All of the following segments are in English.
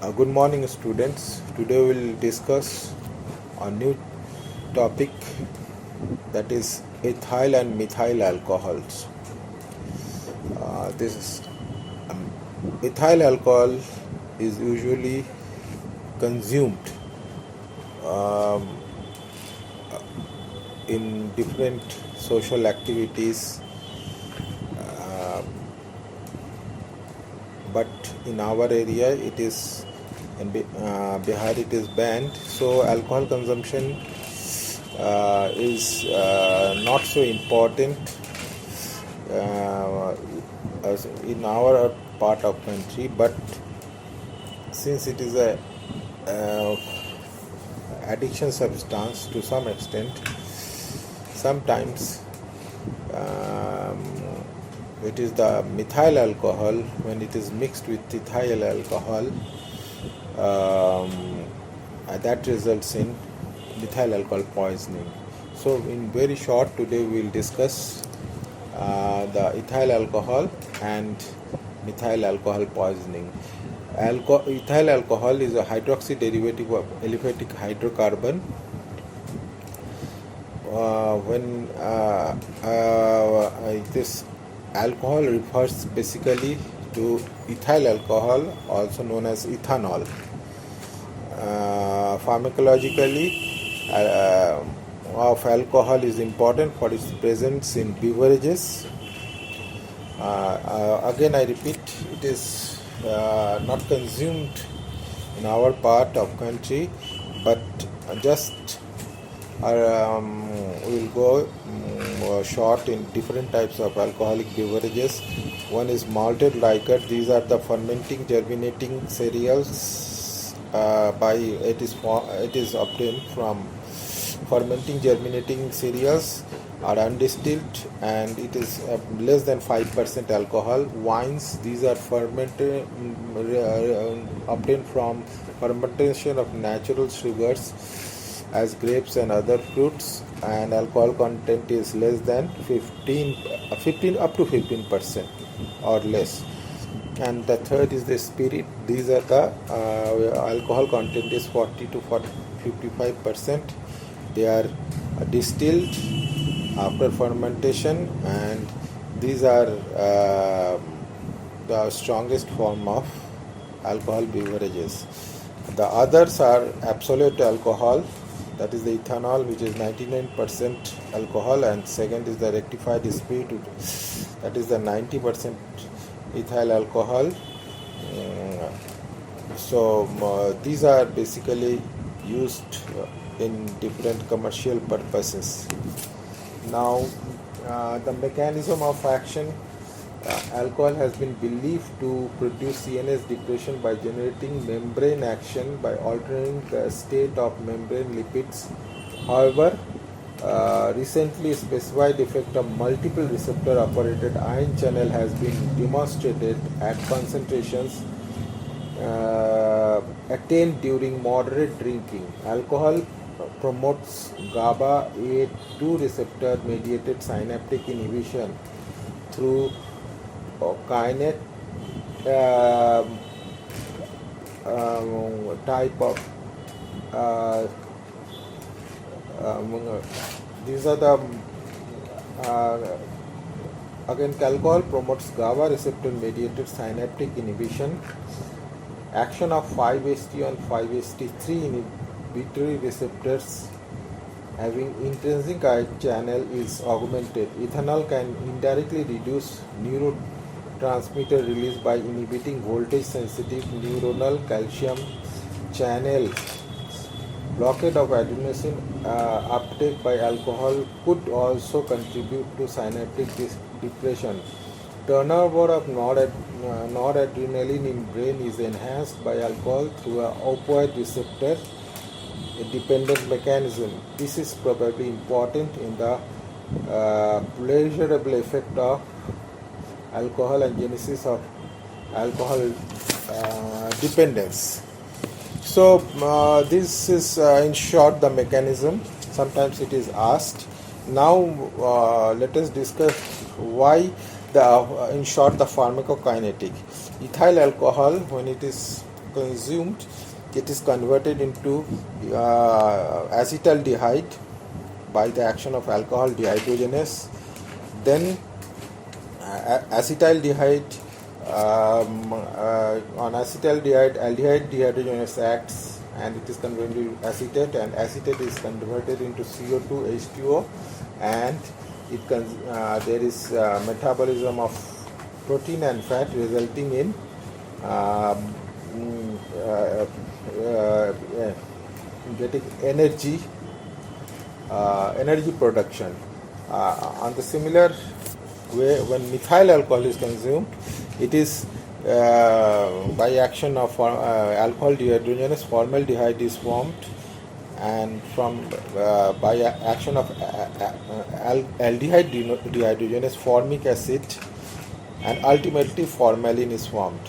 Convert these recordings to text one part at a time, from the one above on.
Good morning, students. Today we'll discuss a new topic, that is ethyl and methyl alcohols. This is ethyl alcohol is usually consumed um, in different social activities, but in our area it is in Bihar it is banned. So alcohol consumption is not so important as in our part of country, but since it is a uh, addiction substance to some extent, sometimes it is the methyl alcohol. When it is mixed with ethyl alcohol, that results in methyl alcohol poisoning. So in very short, today we will discuss the ethyl alcohol and methyl alcohol poisoning. Ethyl alcohol is a hydroxy derivative of aliphatic hydrocarbon. When this alcohol refers basically to ethyl alcohol, also known as ethanol. Pharmacologically, of alcohol is important for its presence in beverages. Again, I repeat, it is not consumed in our part of country, but just we'll go short in different types of alcoholic beverages. One is malted liquor. These are the fermenting germinating cereals. It is obtained from fermenting germinating cereals are undistilled, and it is less than 5% alcohol. Wines, these are fermented obtained from fermentation of natural sugars as grapes and other fruits, and alcohol content is less than 15 up to 15% or less. And the third is the spirit. These are the alcohol content is 40 to 55%. They are distilled after fermentation, and these are the strongest form of alcohol beverages. The others are absolute alcohol, that is the ethanol, which is 99% alcohol, and second is the rectified spirit, that is the 90% ethyl alcohol. These are basically used in different commercial purposes. Now, the mechanism of action. Alcohol has been believed to produce CNS depression by generating membrane action by altering the state of membrane lipids. However, recently specified effect of multiple receptor operated ion channel has been demonstrated at concentrations attained during moderate drinking. Alcohol promotes GABA A2 receptor mediated synaptic inhibition through kinase type of these are the again alcohol promotes GABA receptor mediated synaptic inhibition. Action of 5-HT on 5-HT3 inhibitory receptors having intrinsic ion channel is augmented. Ethanol can indirectly reduce neurotransmitter release by inhibiting voltage sensitive neuronal calcium channel. Blockade of adenosine uptake by alcohol could also contribute to synaptic depression. Turnover of noradrenaline in brain is enhanced by alcohol through an opioid receptor dependent mechanism. This is probably important in the pleasurable effect of alcohol and genesis of alcohol dependence. So this is in short the mechanism. Sometimes it is asked. Now let us discuss in short the pharmacokinetic. Ethyl alcohol, when it is consumed, it is converted into acetaldehyde by the action of alcohol dehydrogenase. Then acetaldehyde, on acetaldehyde, aldehyde dehydrogenase acts and it is converted into acetate, and acetate is converted into CO2 H2O, and there is metabolism of protein and fat resulting in getting energy production. On the similar way, when methyl alcohol is consumed, it is by action of alcohol dehydrogenase, formaldehyde is formed, and by action of aldehyde dehydrogenase, formic acid, and ultimately formalin is formed.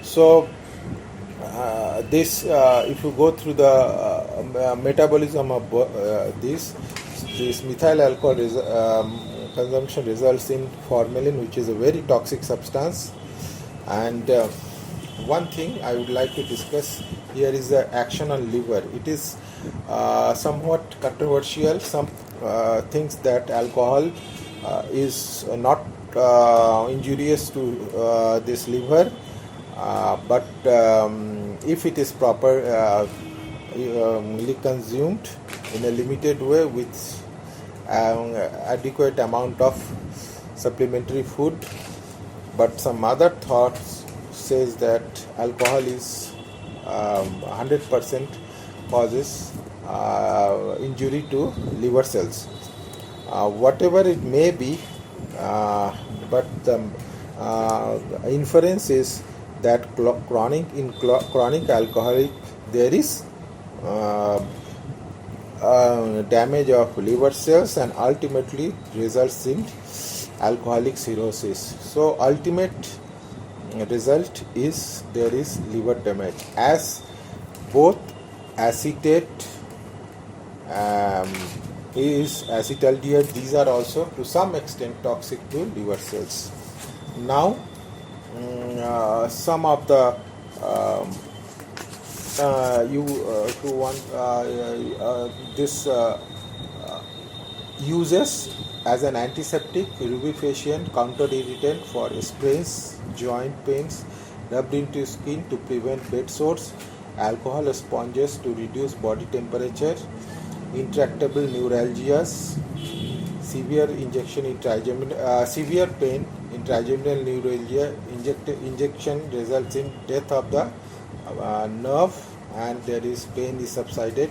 So if you go through the metabolism of this methyl alcohol consumption results in formalin, which is a very toxic substance. And one thing I would like to discuss here is the action on liver. It is somewhat controversial. Some thinks that alcohol is not injurious to this liver, but if it is properly consumed in a limited way with adequate amount of supplementary food. But some other thoughts says that alcohol is 100% causes injury to liver cells. Whatever it may be, but the inference is that chronic alcoholic there is damage of liver cells and ultimately results in alcoholic cirrhosis. So ultimate result is there is liver damage, as both acetate is acetaldehyde. These are also to some extent toxic to liver cells. Now some of the uses as an antiseptic, rubefacient, counter irritant for sprains, joint pains, rubbed into skin to prevent bed sores, alcohol sponges to reduce body temperature, intractable neuralgias, severe pain in trigeminal neuralgia. Injection results in death of the nerve, and there is pain is subsided.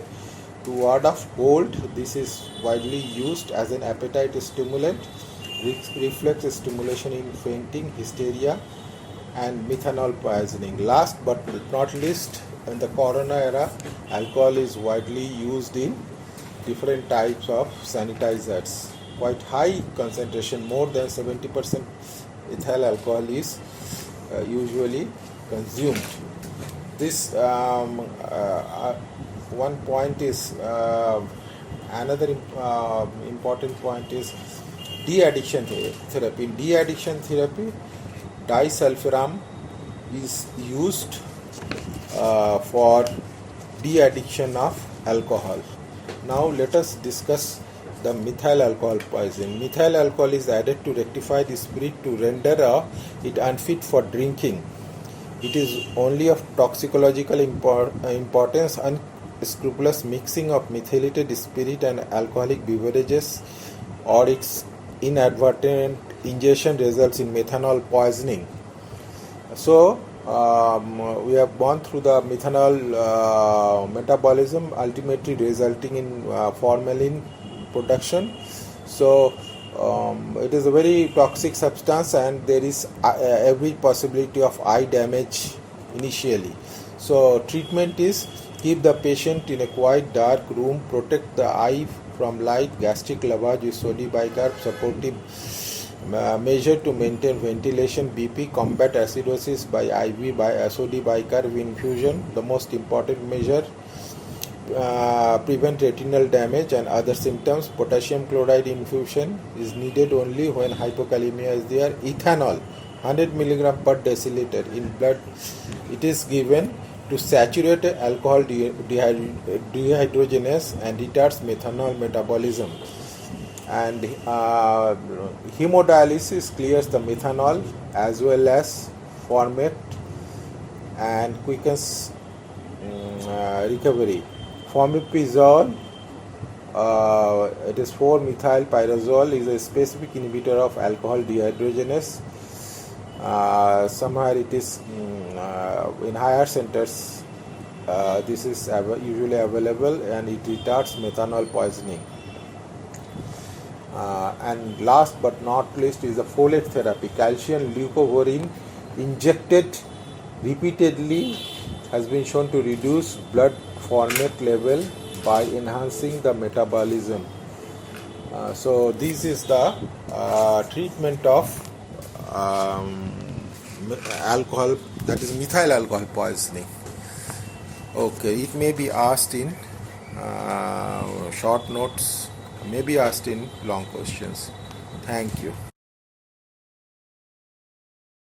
To ward off cold, this is widely used as an appetite stimulant, reflex stimulation in fainting, hysteria, and methanol poisoning. Last but not least, in the corona era, alcohol is widely used in different types of sanitizers. Quite high concentration, more than 70% ethyl alcohol is usually consumed. This one point is another important point is de-addiction therapy. In de-addiction therapy, disulfiram is used for de-addiction of alcohol. Now let us discuss the methyl alcohol poison. Methyl alcohol is added to rectify the spirit to render it unfit for drinking. It is only of toxicological importance. Unscrupulous mixing of methylated spirit and alcoholic beverages or its inadvertent ingestion results in methanol poisoning. So we have gone through the methanol metabolism, ultimately resulting in formalin production. So it is a very toxic substance, and there is every possibility of eye damage initially. So treatment is keep the patient in a quiet dark room, protect the eye from light, gastric lavage with sodium bicarb, supportive measure to maintain ventilation, BP, combat acidosis by IV by sodium bicarb infusion. The most important measure, prevent retinal damage and other symptoms. Potassium chloride infusion is needed only when hypokalemia is there. Ethanol 100 mg per deciliter in blood, it is given to saturate alcohol dehydrogenase and retards methanol metabolism. And hemodialysis clears the methanol as well as format and quickens recovery. Fomepizole, it is 4-methylpyrazole, is a specific inhibitor of alcohol dehydrogenase. Somewhere it is in higher centers. This is usually available, and it retards methanol poisoning. And last but not least is the folate therapy. Calcium leucovorin injected repeatedly has been shown to reduce blood folate level by enhancing the metabolism. So this is the treatment of alcohol, that is methyl alcohol poisoning. Okay, it may be asked in short notes, may be asked in long questions. Thank you.